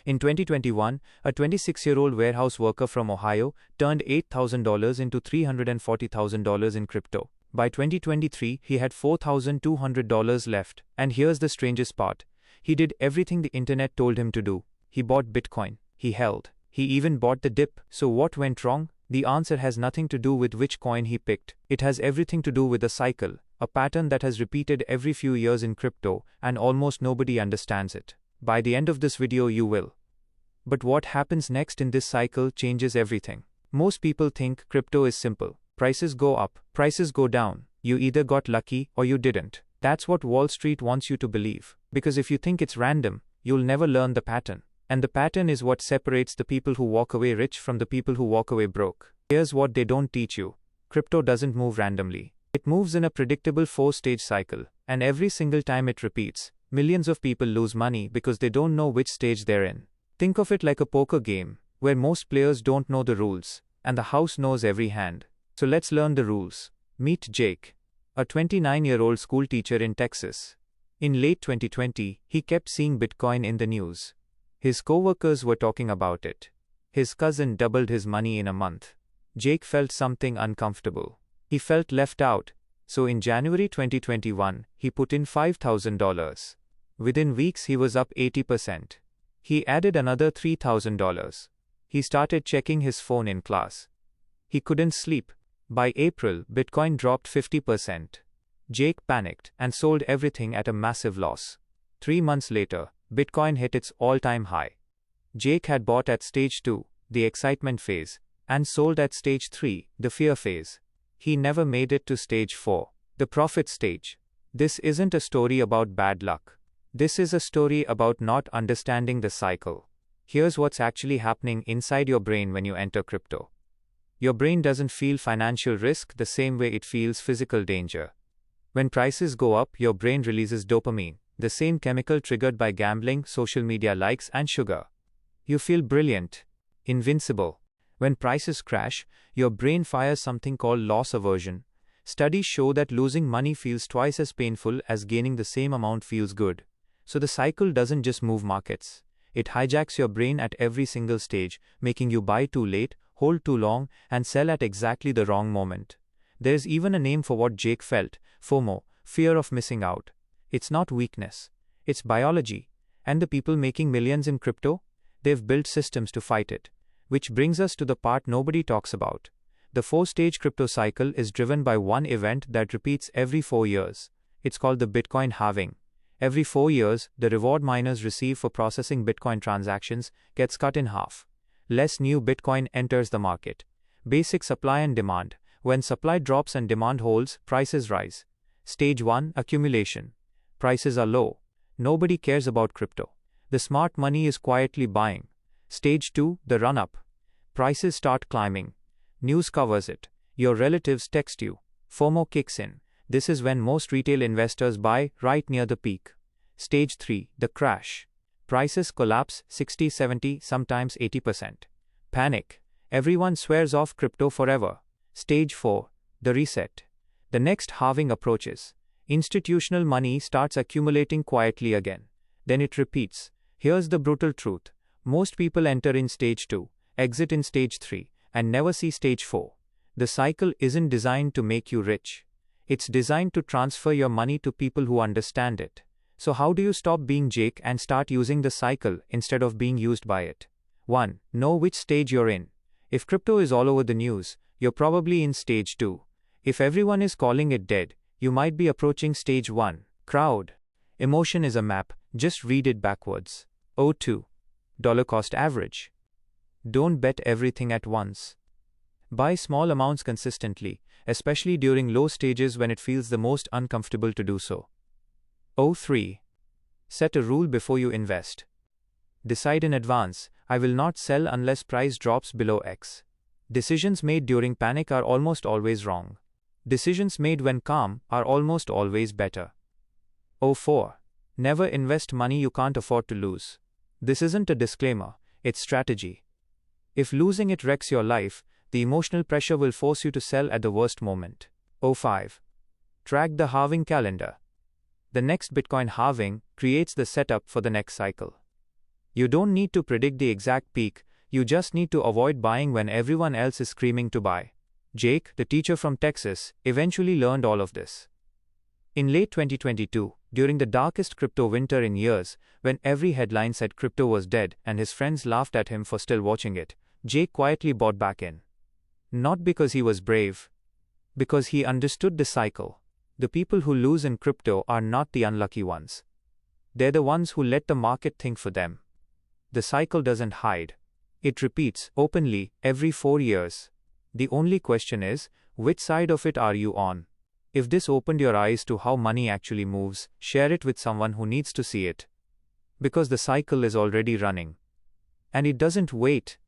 In 2021, a 26-year-old warehouse worker from Ohio turned $8,000 into $340,000 in crypto. By 2023, he had $4,200 left. And here's the strangest part. He did everything the internet told him to do. He bought Bitcoin. He held. He even bought the dip. So what went wrong? The answer has nothing to do with which coin he picked. It has everything to do with a cycle, a pattern that has repeated every few years in crypto, and almost nobody understands it. By the end of this video you will. But what happens next in this cycle changes everything. Most people think crypto is simple. Prices go up, prices go down. You either got lucky or you didn't. That's what Wall Street wants you to believe. Because if you think it's random, you'll never learn the pattern. And the pattern is what separates the people who walk away rich from the people who walk away broke. Here's what they don't teach you. Crypto doesn't move randomly. It moves in a predictable 4-stage cycle. And every single time it repeats, millions of people lose money because they don't know which stage they're in. Think of it like a poker game, where most players don't know the rules, and the house knows every hand. So let's learn the rules. Meet Jake, a 29-year-old school teacher in Texas. In late 2020, he kept seeing Bitcoin in the news. His coworkers were talking about it. His cousin doubled his money in a month. Jake felt something uncomfortable. He felt left out. So in January 2021, he put in $5,000. Within weeks he was up 80%. He added another $3,000. He started checking his phone in class. He couldn't sleep. By April, Bitcoin dropped 50%. Jake panicked and sold everything at a massive loss. 3 months later, Bitcoin hit its all-time high. Jake had bought at stage 2, the excitement phase, and sold at stage 3, the fear phase. He never made it to stage 4, the profit stage. This isn't a story about bad luck. This is a story about not understanding the cycle. Here's what's actually happening inside your brain when you enter crypto. Your brain doesn't feel financial risk the same way it feels physical danger. When prices go up, your brain releases dopamine, the same chemical triggered by gambling, social media likes, and sugar. You feel brilliant, invincible. When prices crash, your brain fires something called loss aversion. Studies show that losing money feels twice as painful as gaining the same amount feels good. So the cycle doesn't just move markets. It hijacks your brain at every single stage, making you buy too late, hold too long, and sell at exactly the wrong moment. There's even a name for what Jake felt: FOMO, fear of missing out. It's not weakness. It's biology. And the people making millions in crypto? They've built systems to fight it. Which brings us to the part nobody talks about. The 4-stage crypto cycle is driven by one event that repeats every 4 years. It's called the Bitcoin halving. Every 4 years, the reward miners receive for processing Bitcoin transactions gets cut in half. Less new Bitcoin enters the market. Basic supply and demand. When supply drops and demand holds, prices rise. Stage 1, accumulation. Prices are low. Nobody cares about crypto. The smart money is quietly buying. Stage 2, the run-up. Prices start climbing. News covers it. Your relatives text you. FOMO kicks in. This is when most retail investors buy right near the peak. Stage 3, the crash. Prices collapse 60, 70, sometimes 80%. Panic. Everyone swears off crypto forever. Stage 4, the reset. The next halving approaches. Institutional money starts accumulating quietly again. Then it repeats. Here's the brutal truth. Most people enter in stage 2, exit in stage 3, and never see stage 4. The cycle isn't designed to make you rich. It's designed to transfer your money to people who understand it. So how do you stop being Jake and start using the cycle instead of being used by it? 1. Know which stage you're in. If crypto is all over the news, you're probably in stage 2. If everyone is calling it dead, you might be approaching stage 1. Crowd. Emotion is a map, just read it backwards. 2. Dollar cost average. Don't bet everything at once. Buy small amounts consistently, especially during low stages when it feels the most uncomfortable to do so. 3. Set a rule before you invest. Decide in advance, I will not sell unless price drops below X. Decisions made during panic are almost always wrong. Decisions made when calm are almost always better. 4. Never invest money you can't afford to lose. This isn't a disclaimer, it's strategy. If losing it wrecks your life, the emotional pressure will force you to sell at the worst moment. 5. Track the halving calendar. The next Bitcoin halving creates the setup for the next cycle. You don't need to predict the exact peak, you just need to avoid buying when everyone else is screaming to buy. Jake, the teacher from Texas, eventually learned all of this. In late 2022, during the darkest crypto winter in years, when every headline said crypto was dead and his friends laughed at him for still watching it, Jake quietly bought back in. Not because he was brave, because he understood the cycle. The people who lose in crypto are not the unlucky ones. They're the ones who let the market think for them. The cycle doesn't hide. It repeats openly every 4 years. The only question is, which side of it are you on? If this opened your eyes to how money actually moves, share it with someone who needs to see it. Because the cycle is already running. And it doesn't wait.